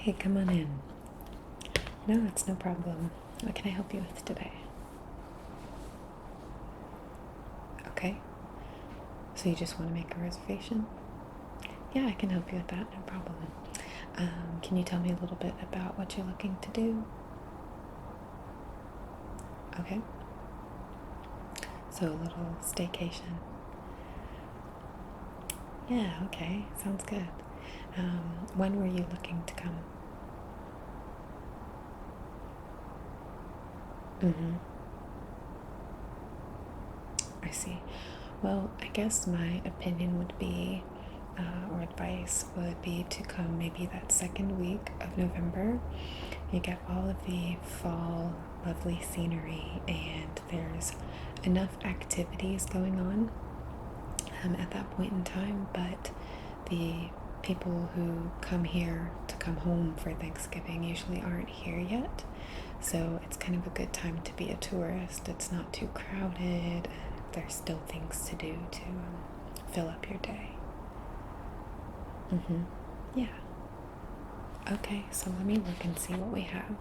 Hey, come on in. No, it's no problem. What can I help you with today? Okay. So you just want to make a reservation? Yeah, I can help you with that, no problem. Can you tell me a little bit about what you're looking to do? Okay. So a little staycation. Yeah, okay. Sounds good. When were you looking to come? I see. Well, I guess my opinion would be, or advice would be to come maybe that second week of November. You get all of the fall, lovely scenery, and there's enough activities going on at that point in time, but the people who come here to come home for Thanksgiving usually aren't here yet. So it's kind of a good time to be a tourist. It's not too crowded, and there's still things to do to fill up your day. Yeah. Okay, so let me look and see what we have.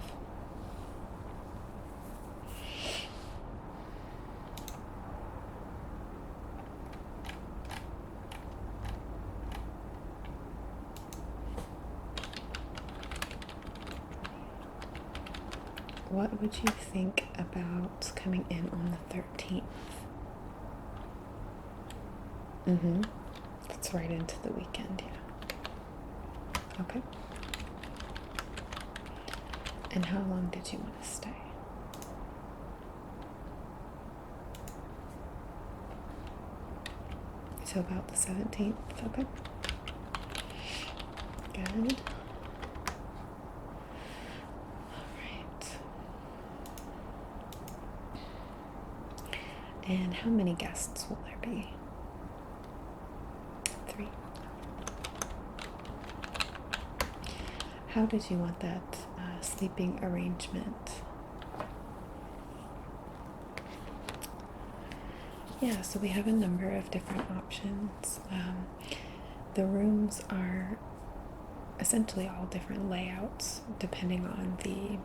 What would you think about coming in on the 13th? That's right into the weekend, yeah. Okay. And how long did you want to stay? So about the 17th, okay. Good. And how many guests will there be? 3. How did you want that sleeping arrangement? Yeah, so we have a number of different options. The rooms are essentially all different layouts depending on the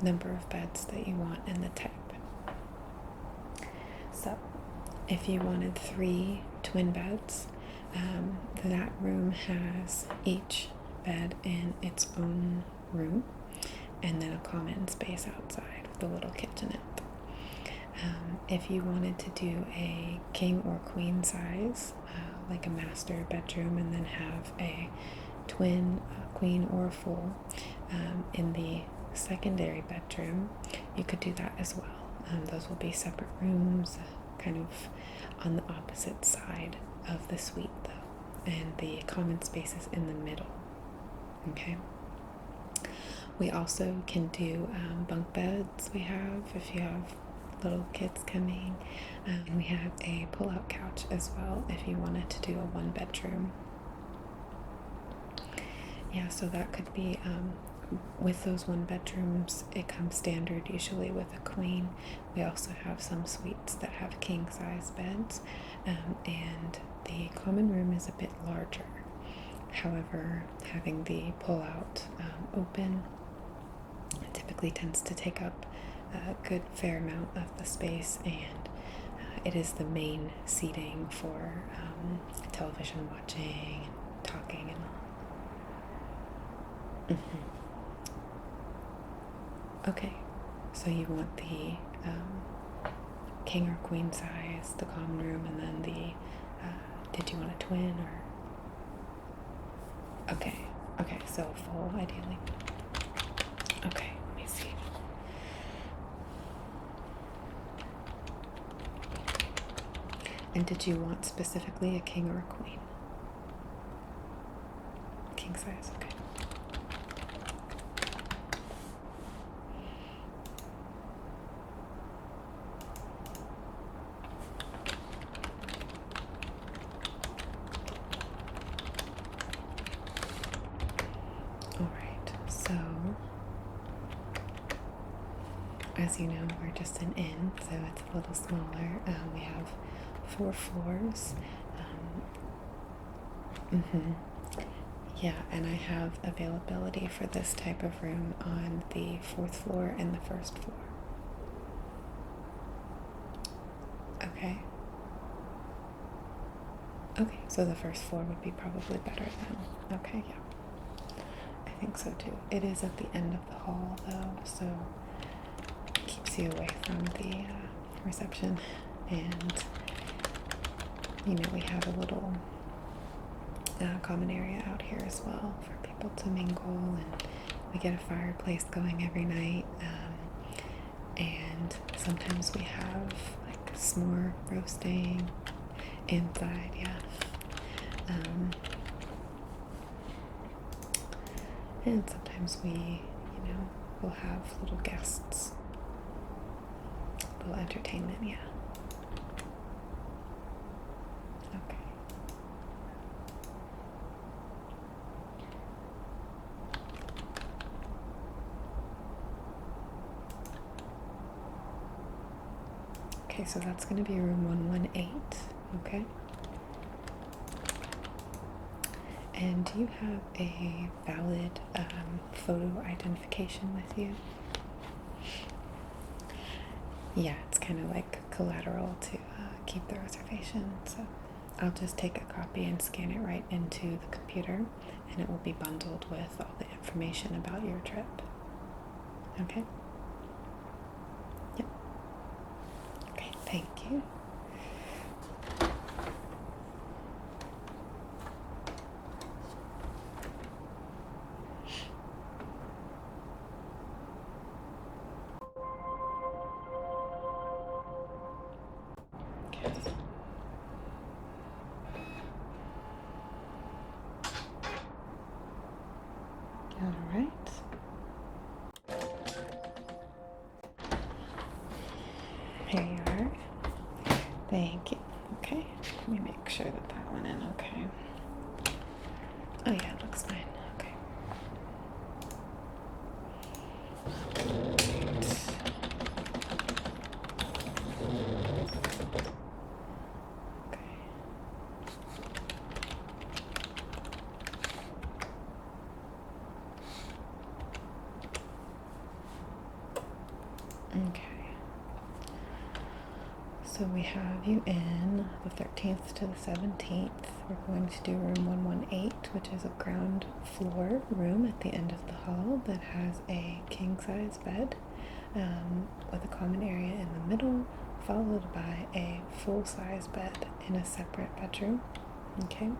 number of beds that you want and the type. So if you wanted 3 twin beds, that room has each bed in its own room and then a common space outside with a little kitchenette. If you wanted to do a king or queen size, like a master bedroom, and then have a twin, queen, or full in the secondary bedroom, you could do that as well. Those will be separate rooms, kind of on the opposite side of the suite though, and the common space is in the middle. Okay. We also can do bunk beds. We have, if you have little kids coming, and we have a pull-out couch as well if you wanted to do a 1-bedroom. Yeah, so that could be with those 1-bedrooms, it comes standard usually with a queen. We also have some suites that have king size beds, and the common room is a bit larger. However, having the pull-out open typically tends to take up a good fair amount of the space, and it is the main seating for television watching and talking and all. Okay, so you want the king or queen size, the common room, and then the did you want a twin or? Okay, so full ideally. Okay, let me see. And did you want specifically a king or a queen? King size, okay. As you know, we're just an inn, so it's a little smaller. We have 4 floors. Yeah, and I have availability for this type of room on the 4th floor and the 1st floor. Okay. Okay, so the 1st floor would be probably better then. Okay, yeah. I think so too. It is at the end of the hall though, so it keeps you away from the reception. And, we have a little common area out here as well for people to mingle, and we get a fireplace going every night. And sometimes we have like s'more roasting inside, yeah. And sometimes we, will have little guests, little entertainment, yeah. Okay. Okay, so that's going to be room 118, okay? And do you have a valid photo identification with you? Yeah, it's kind of like collateral to keep the reservation. So I'll just take a copy and scan it right into the computer, and it will be bundled with all the information about your trip. Okay? Yep. Okay, thank you. All right. Here you are. Thank you. Okay. Let me make sure that went in okay. Oh yeah, it looks fine. Okay. Okay. So we have you in the 13th to the 17th. We're going to do room 118, which is a ground floor room at the end of the hall that has a king-size bed with a common area in the middle, followed by a full-size bed in a separate bedroom. Okay.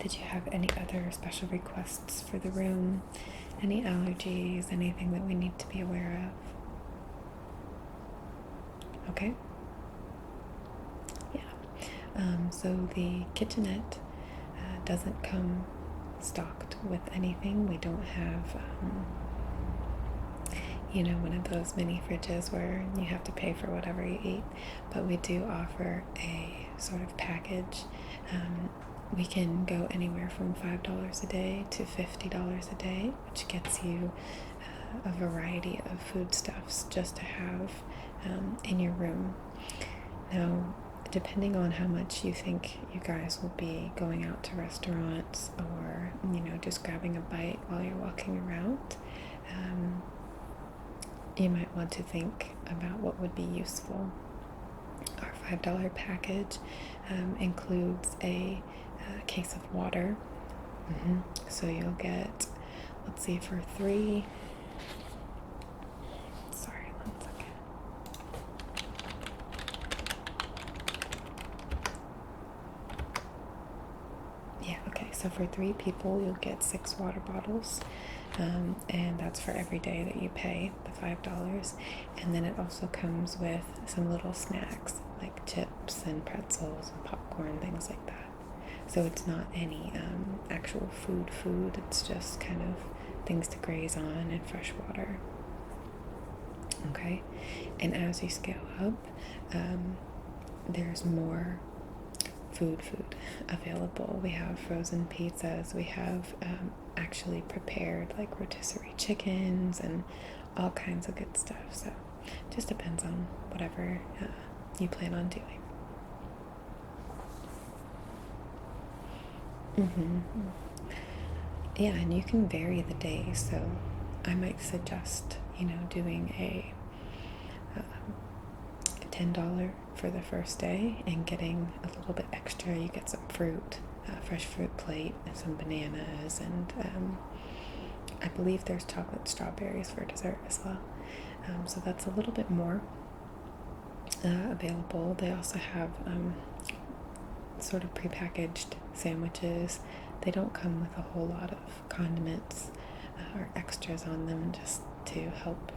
Did you have any other special requests for the room? Any allergies? Anything that we need to be aware of? Okay. Yeah. So the kitchenette doesn't come stocked with anything. We don't have, one of those mini fridges where you have to pay for whatever you eat. But we do offer a sort of package. We can go anywhere from $5 a day to $50 a day, which gets you a variety of foodstuffs just to have in your room. Now, depending on how much you think you guys will be going out to restaurants or, just grabbing a bite while you're walking around, you might want to think about what would be useful. Our $5 package includes a case of water. So you'll get, let's see, for 3, sorry, 1 second. Yeah, okay, so for 3 people, you'll get 6 water bottles. And that's for every day that you pay the $5. And then it also comes with some little snacks like chips and pretzels and popcorn, things like that. So it's not any actual food. It's just kind of things to graze on and fresh water. Okay, and as you scale up, there's more food available. We have frozen pizzas. We have actually prepared like rotisserie chickens and all kinds of good stuff. So just depends on whatever you plan on doing. Yeah, and you can vary the day. So I might suggest, doing a $10 for the first day and getting a little bit extra. You get some fruit, fresh fruit plate, and some bananas, and I believe there's chocolate strawberries for dessert as well. So that's a little bit more available. They also have sort of prepackaged sandwiches. They don't come with a whole lot of condiments or extras on them, just to help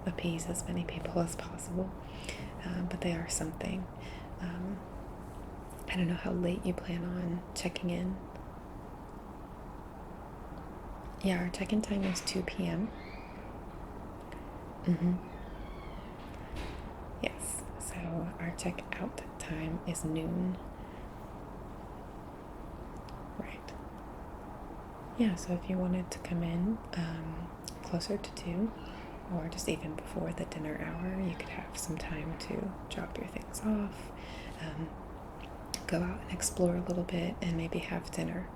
appease as many people as possible. But they are something. I don't know how late you plan on checking in. Yeah, our check-in time is 2 p.m. Yes, so our check-out time is noon. Right. Yeah, so if you wanted to come in closer to 2, or just even before the dinner hour, you could have some time to drop your things off, go out and explore a little bit, and maybe have dinner.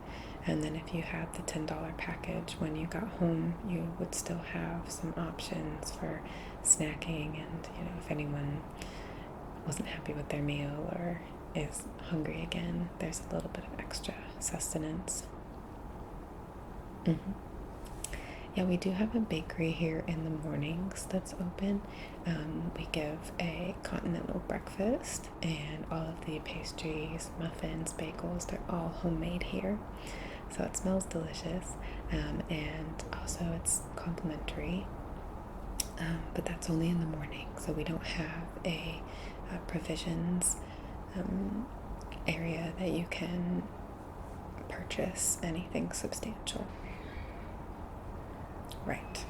And then if you had the $10 package, when you got home, you would still have some options for snacking, and if anyone wasn't happy with their meal or is hungry again, there's a little bit of extra sustenance. Yeah, we do have a bakery here in the mornings that's open. We give a continental breakfast, and all of the pastries, muffins, bagels, they're all homemade here. So it smells delicious, and also it's complimentary, but that's only in the morning. So we don't have a provisions area that you can purchase anything substantial. Right.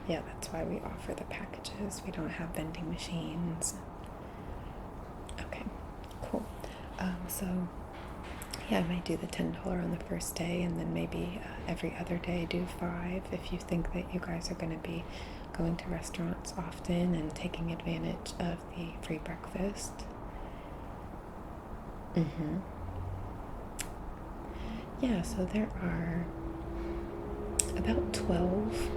Yeah, that's why we offer the packages. We don't have vending machines. Okay, cool. So yeah, I might do the $10 on the first day, and then maybe every other day do 5 if you think that you guys are going to be going to restaurants often and taking advantage of the free breakfast. Yeah, so there are about 12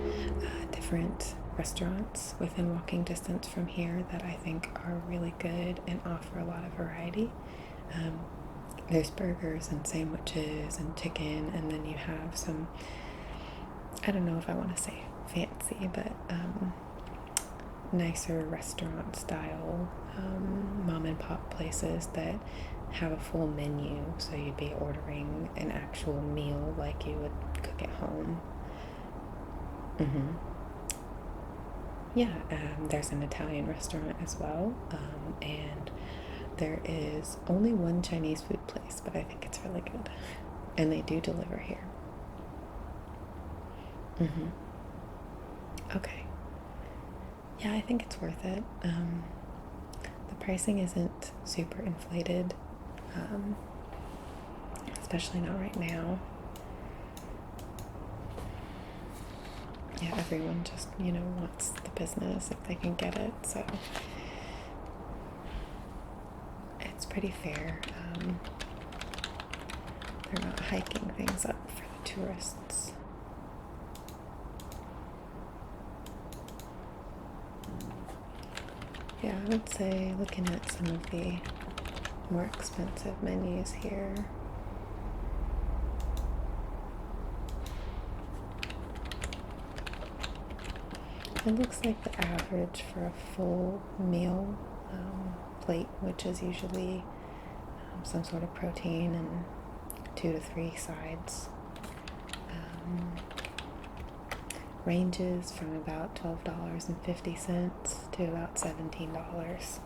different restaurants within walking distance from here that I think are really good and offer a lot of variety. There's burgers and sandwiches and chicken, and then you have some, I don't know if I want to say fancy, but nicer restaurant style mom and pop places that have a full menu, so you'd be ordering an actual meal like you would cook at home. Yeah, there's an Italian restaurant as well, and there is only one Chinese food place, but I think it's really good, and they do deliver here. Okay. Yeah, I think it's worth it. The pricing isn't super inflated, especially not right now. Yeah, everyone just, wants the business if they can get it, so it's pretty fair. They're not hiking things up for the tourists. Yeah, I would say looking at some of the more expensive menus here, it looks like the average for a full meal plate, which is usually some sort of protein and 2 to 3 sides, ranges from about $12.50 to about $17.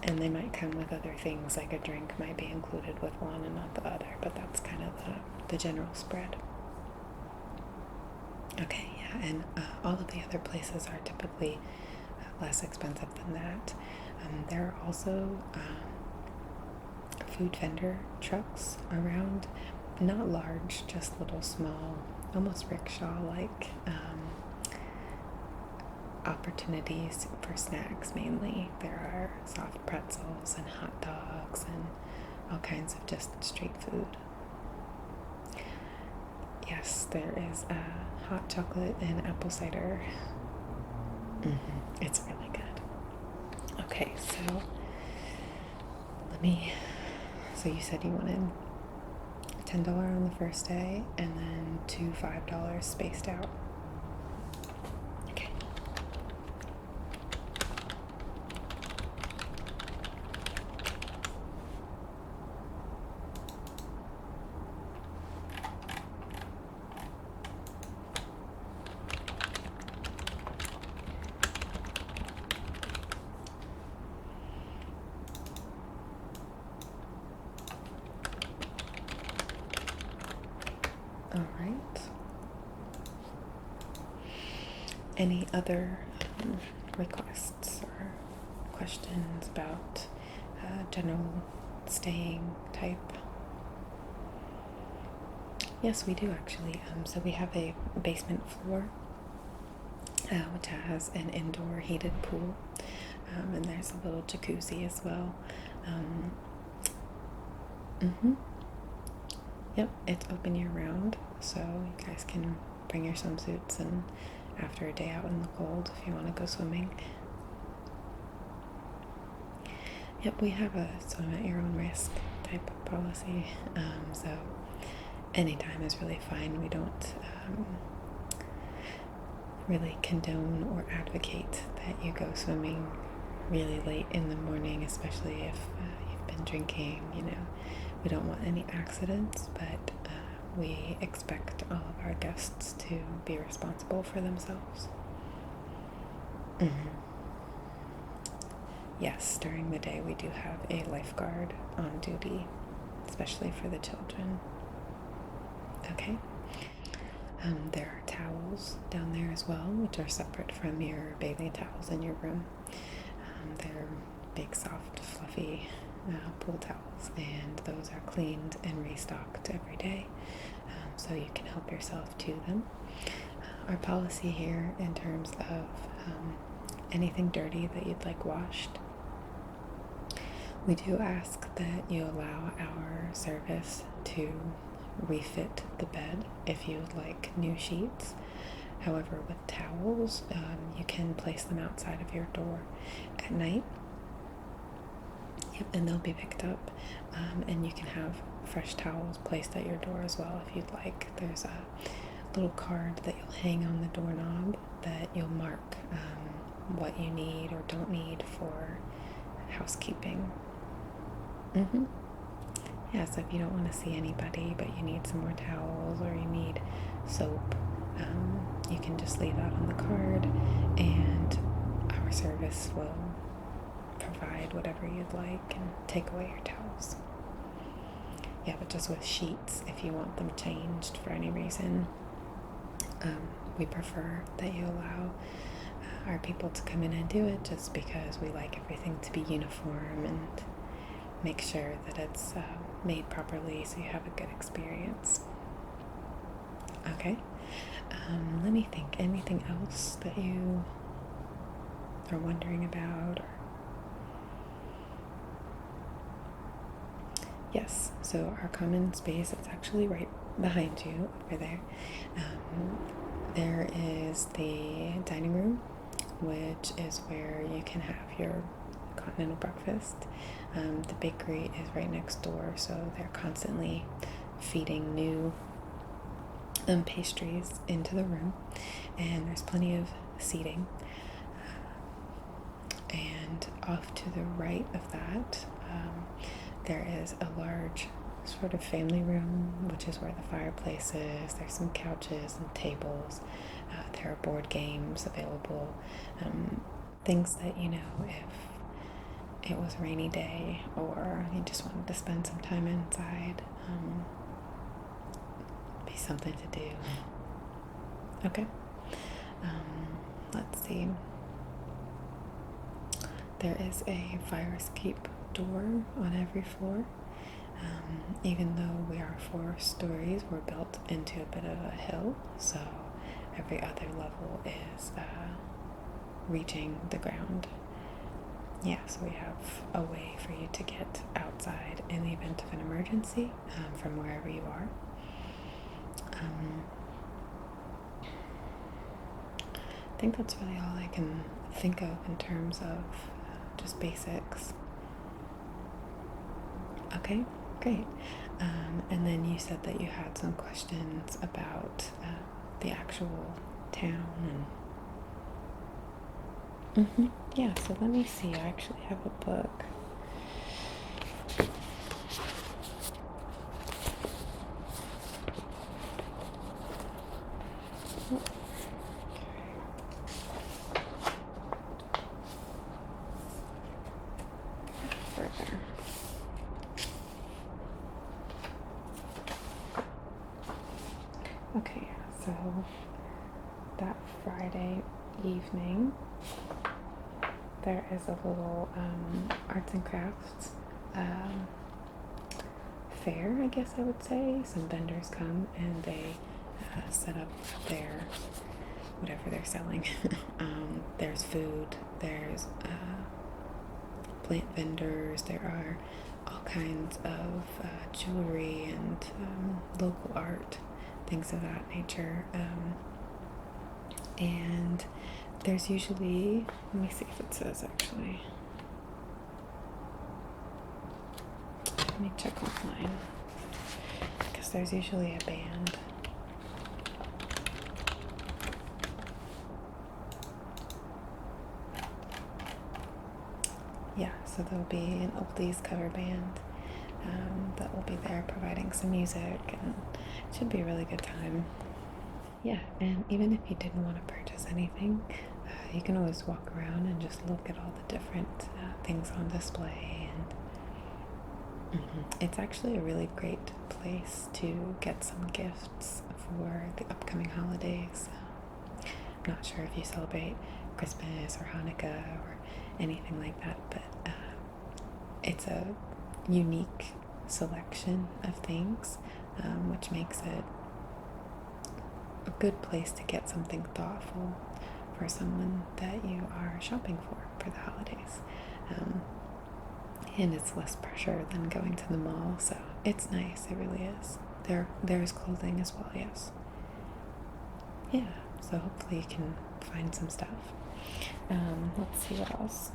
And they might come with other things, like a drink might be included with one and not the other, but that's kind of the general spread. Okay, yeah, and all of the other places are typically less expensive than that. There are also food vendor trucks around, not large, just little small, almost rickshaw-like opportunities for snacks mainly. There are soft pretzels and hot dogs and all kinds of just street food. Yes, there is hot chocolate and apple cider. It's really good. Okay, so you said you wanted $10 on the first day and then two $5 spaced out. Okay. All right. Any other requests or questions about general staying type? Yes, we do actually. So we have a basement floor, which has an indoor heated pool, and there's a little jacuzzi as well. Yep, it's open year round, so you guys can bring your swimsuits and after a day out in the cold if you want to go swimming. Yep, we have a swim at your own risk type of policy, so anytime is really fine. We don't really condone or advocate that you go swimming really late in the morning, especially if you've been drinking. We don't want any accidents, but we expect all of our guests to be responsible for themselves. Yes, during the day we do have a lifeguard on duty, especially for the children. Okay. There are towels down there as well, which are separate from your bathing towels in your room. They're big, soft, fluffy pool towels, and those are cleaned and restocked every day, so you can help yourself to them. Our policy here in terms of anything dirty that you'd like washed, we do ask that you allow our service to refit the bed if you would like new sheets. However, with towels, you can place them outside of your door at night. Yep, and they'll be picked up, and you can have fresh towels placed at your door as well if you'd like. There's a little card that you'll hang on the doorknob that you'll mark what you need or don't need for housekeeping. Yeah, so if you don't want to see anybody but you need some more towels or you need soap, you can just leave that on the card and our service will provide whatever you'd like and take away your towels. Yeah, but just with sheets, if you want them changed for any reason, we prefer that you allow our people to come in and do it, just because we like everything to be uniform and make sure that it's made properly so you have a good experience. Okay. Let me think. Anything else that you are wondering about? Yes, so our common space is actually right behind you over there. There is the dining room, which is where you can have your continental breakfast. The bakery is right next door, so they're constantly feeding new pastries into the room, and there's plenty of seating. And off to the right of that, there is a large sort of family room, which is where the fireplace is. There's some couches and tables. There are board games available. Things that, if it was a rainy day or you just wanted to spend some time inside, be something to do. Okay. Let's see. There is a fire escape door on every floor. Even though we are 4 stories, we're built into a bit of a hill, so every other level is reaching the ground. Yeah, so we have a way for you to get outside in the event of an emergency from wherever you are. I think that's really all I can think of in terms of just basics. Okay, great. And then you said that you had some questions about the actual town and yeah, so let me see. I actually have a book. Okay, so that Friday evening, there is a little arts and crafts fair, I guess I would say. Some vendors come and they set up their whatever they're selling. There's food, there's plant vendors, there are all kinds of jewelry and local art, things of that nature. And there's usually, let me see if it says actually. Let me check online, because there's usually a band. Yeah, so there'll be an oldies cover band that will be there providing some music, and it should be a really good time. Yeah, and even if you didn't want to purchase anything, you can always walk around and just look at all the different things on display. And it's actually a really great place to get some gifts for the upcoming holidays. I'm not sure if you celebrate Christmas or Hanukkah or anything like that, but it's a unique selection of things, which makes it a good place to get something thoughtful for someone that you are shopping for the holidays. And it's less pressure than going to the mall, so it's nice. It really is. There's clothing as well, yes. Yeah, so hopefully you can find some stuff. Let's see what else.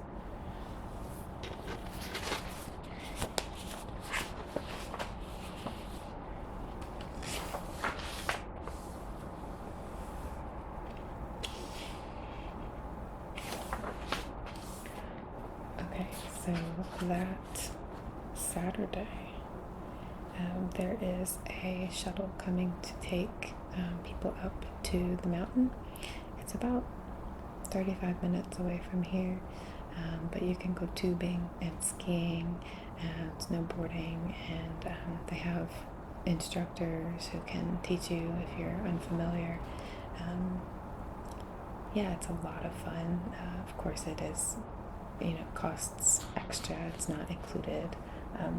Okay, so that Saturday, there is a shuttle coming to take people up to the mountain. It's about 35 minutes away from here, but you can go tubing and skiing and snowboarding, and they have instructors who can teach you if you're unfamiliar. Yeah, it's a lot of fun. Of course it is, costs extra. It's not included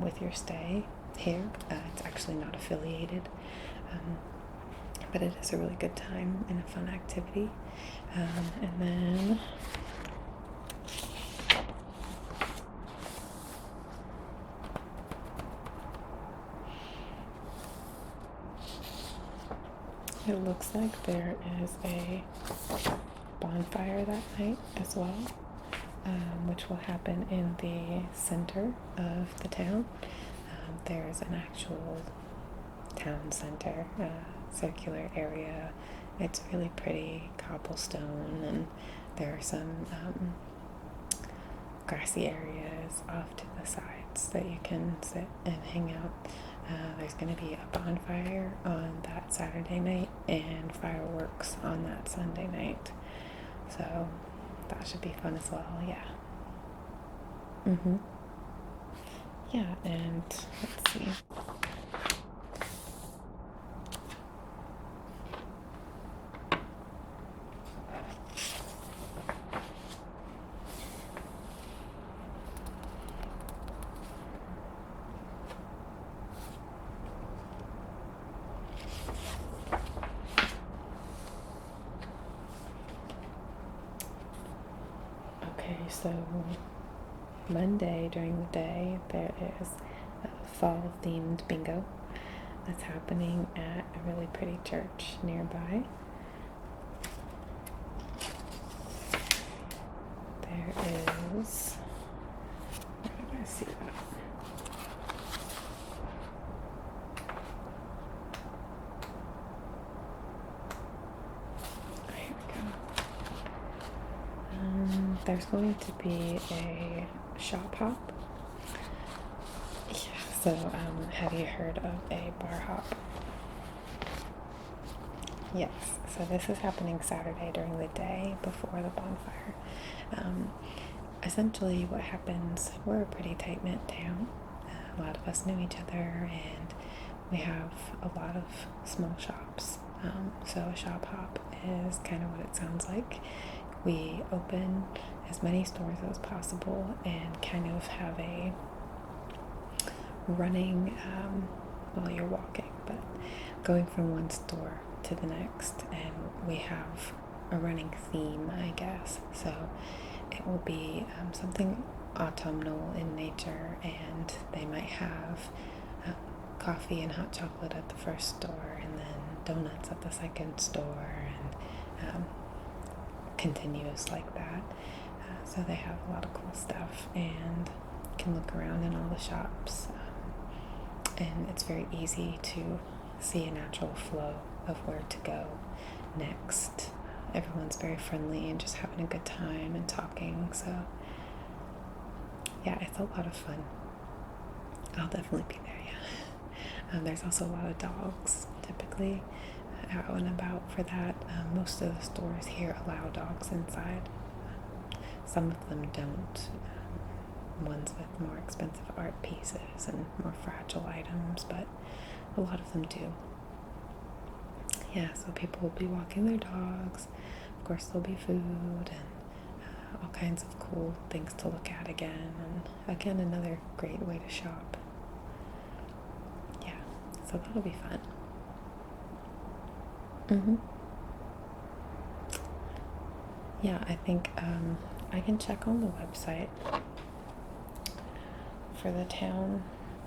with your stay here. It's actually not affiliated, but it is a really good time and a fun activity. And then it looks like there is a bonfire that night as well, which will happen in the center of the town. There's an actual town center, circular area. It's really pretty, cobblestone, and there are some grassy areas off to the sides that you can sit and hang out. There's going to be a bonfire on that Saturday night and fireworks on that Sunday night. So that should be fun as well, yeah. Yeah, and let's see. so Monday during the day there is a fall themed bingo that's happening at a really pretty church nearby. There is, where did I see that? Here we go. There's going to be a shop hop. Yeah, so have you heard of a bar hop? Yes, so this is happening Saturday during the day before the bonfire. Essentially what happens, we're a pretty tight-knit town. A lot of us know each other, and we have a lot of small shops. So a shop hop is kind of what it sounds like. We open as many stores as possible and kind of have a running, while you're walking, but going from one store to the next, and we have a running theme, I guess. So it will be something autumnal in nature, and they might have coffee and hot chocolate at the first store, and then donuts at the second store, and continuous like that. So they have a lot of cool stuff, and can look around in all the shops, and it's very easy to see a natural flow of where to go next. Everyone's very friendly and just having a good time and talking, so yeah, it's a lot of fun. I'll definitely be there, yeah. There's also a lot of dogs typically out and about for that. Most of the stores here allow dogs inside. Some of them don't. Ones with more expensive art pieces and more fragile items, but a lot of them do. Yeah, so people will be walking their dogs. Of course, there'll be food and all kinds of cool things to look at again. And again, another great way to shop. Yeah, so that'll be fun. Yeah, I think I can check on the website for the town,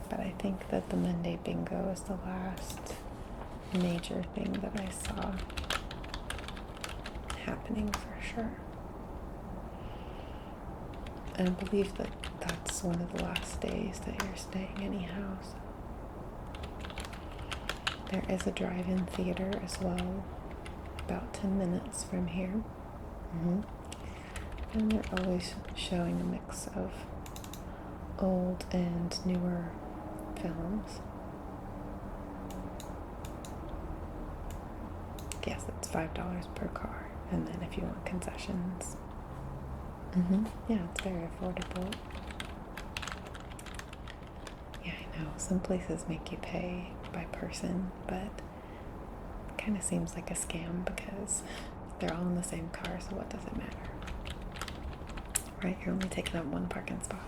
but I think that the Monday bingo is the last major thing that I saw happening for sure. And I believe that that's one of the last days that you're staying anyhow. So there is a drive-in theater as well, about 10 minutes from here. And they're always showing a mix of old and newer films. Yes, it's $5 per car, and then if you want concessions. Yeah, it's very affordable. Yeah, I know, some places make you pay by person, but it kind of seems like a scam because they're all in the same car, so what does it matter? Right, you're only taking up one parking spot.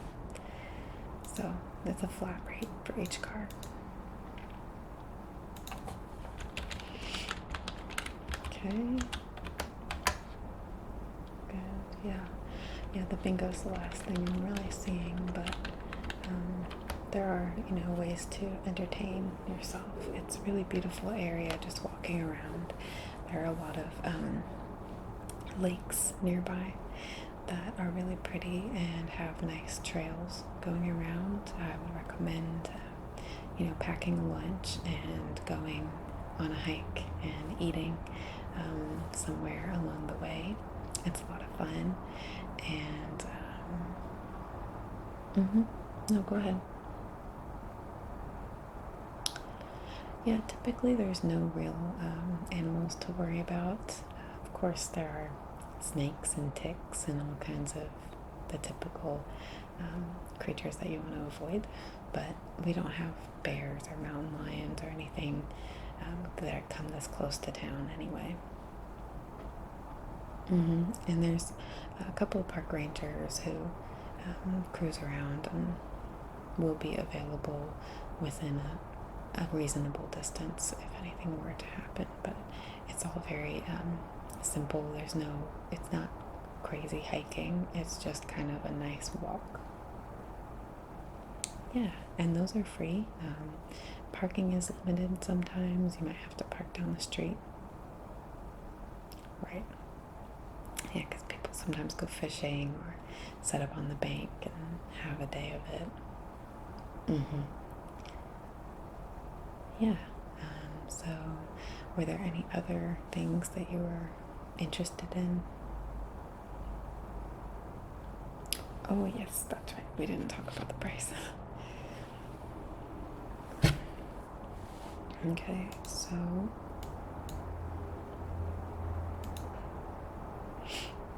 So it's a flat rate for each car. Okay. Good, yeah. Yeah, the bingo's the last thing I'm really seeing, but there are, ways to entertain yourself. It's a really beautiful area just walking around. There are a lot of lakes nearby that are really pretty and have nice trails going around. I would recommend, packing a lunch and going on a hike and eating somewhere along the way. It's a lot of fun. And no, go ahead. Yeah, typically there's no real animals to worry about. Of course, there are snakes and ticks and all kinds of the typical creatures that you want to avoid, but we don't have bears or mountain lions or anything that come this close to town anyway. And there's a couple of park rangers who cruise around and will be available within a reasonable distance if anything were to happen, but it's all very simple. It's not crazy hiking. It's just kind of a nice walk. Yeah, and those are free. Parking is limited sometimes. You might have to park down the street. Right. Yeah, because people sometimes go fishing or set up on the bank and have a day of it. Yeah. So, were there any other things that you were interested in? Oh, yes, that's right. We didn't talk about the price. Okay, so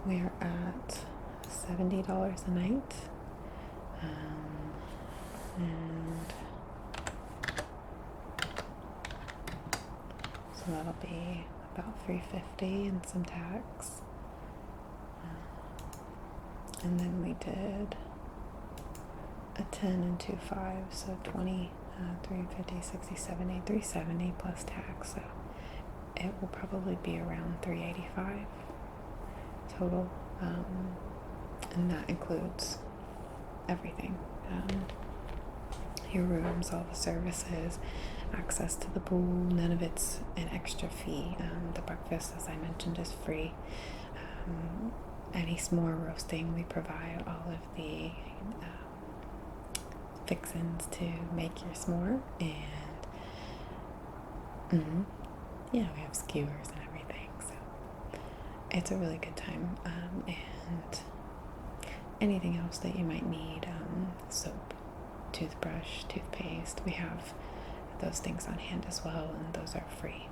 we are at $70 a night. And so that'll be about $350 and some tax. And then we did a 10 and 2 5, so 20, 350, 60, 70, 370 plus tax. So it will probably be around $385 total. And that includes everything. Your rooms, all the services, access to the pool, none of it's an extra fee. The breakfast, as I mentioned, is free. Any s'more roasting, we provide all of the fixins to make your s'more, and yeah, we have skewers and everything, so it's a really good time. And anything else that you might need, soap, toothbrush, toothpaste, we have those things on hand as well, and those are free.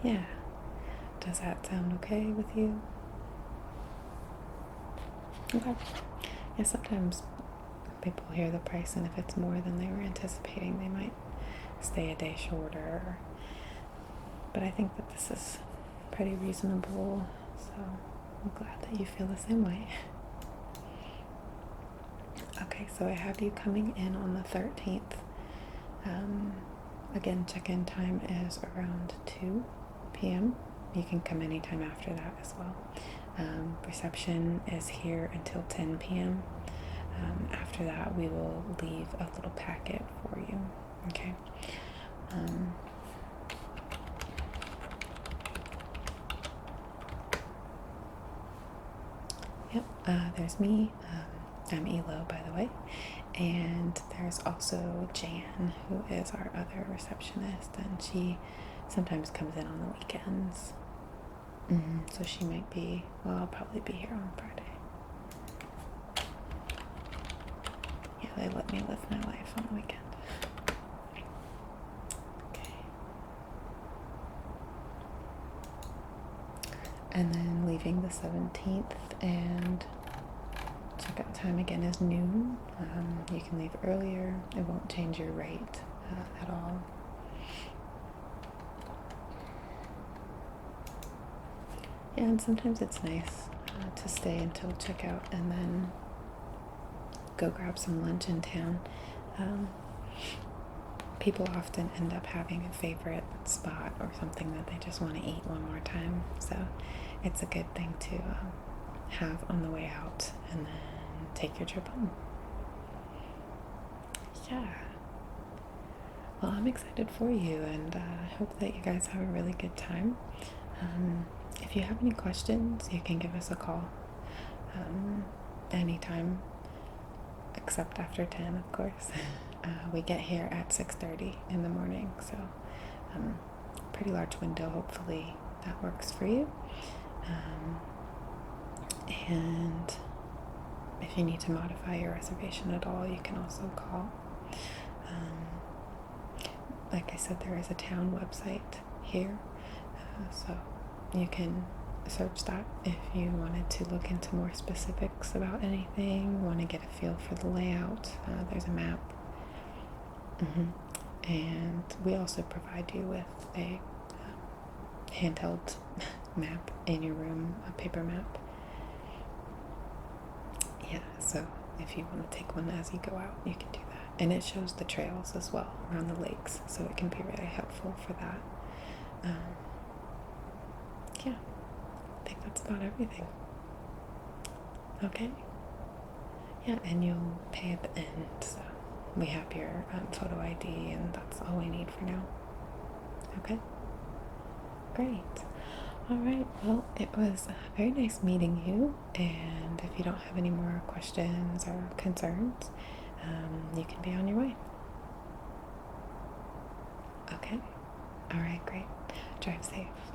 Yeah. Does that sound okay with you? Okay. Yeah, sometimes people hear the price, and if it's more than they were anticipating, they might stay a day shorter. But I think that this is pretty reasonable, so I'm glad that you feel the same way. Okay, so I have you coming in on the 13th. Again, check-in time is around 2 p.m. You can come anytime after that as well. Reception is here until 10 p.m. After that, we will leave a little packet for you. Okay. Yep. There's me. I'm Elo, by the way. And there's also Jan, who is our other receptionist, and she sometimes comes in on the weekends. So she might be, well, I'll probably be here on Friday. Yeah, they let me live my life on the weekend. Okay. And then leaving the 17th, and checkout time again is noon. You can leave earlier. It won't change your rate at all. Yeah, and sometimes it's nice to stay until checkout and then go grab some lunch in town. People often end up having a favorite spot or something that they just want to eat one more time. So it's a good thing to have on the way out and then take your trip home. Yeah. Well, I'm excited for you, and I hope that you guys have a really good time. If you have any questions, you can give us a call anytime, except after 10, of course. We get here at 6:30 in the morning, so pretty large window. Hopefully that works for you. And if you need to modify your reservation at all, you can also call. Like I said, there is a town website here, so you can search that if you wanted to look into more specifics about anything, want to get a feel for the layout. There's a map. And we also provide you with a handheld map in your room, a paper map. Yeah, so if you want to take one as you go out, you can do that. And it shows the trails as well around the lakes, so it can be really helpful for that. yeah, I think that's about everything. Okay. Yeah, and you'll pay at the end, so we have your photo ID, and that's all we need for now. Okay? Great. All right, well, it was very nice meeting you, and if you don't have any more questions or concerns, you can be on your way. Okay? All right, great. Drive safe.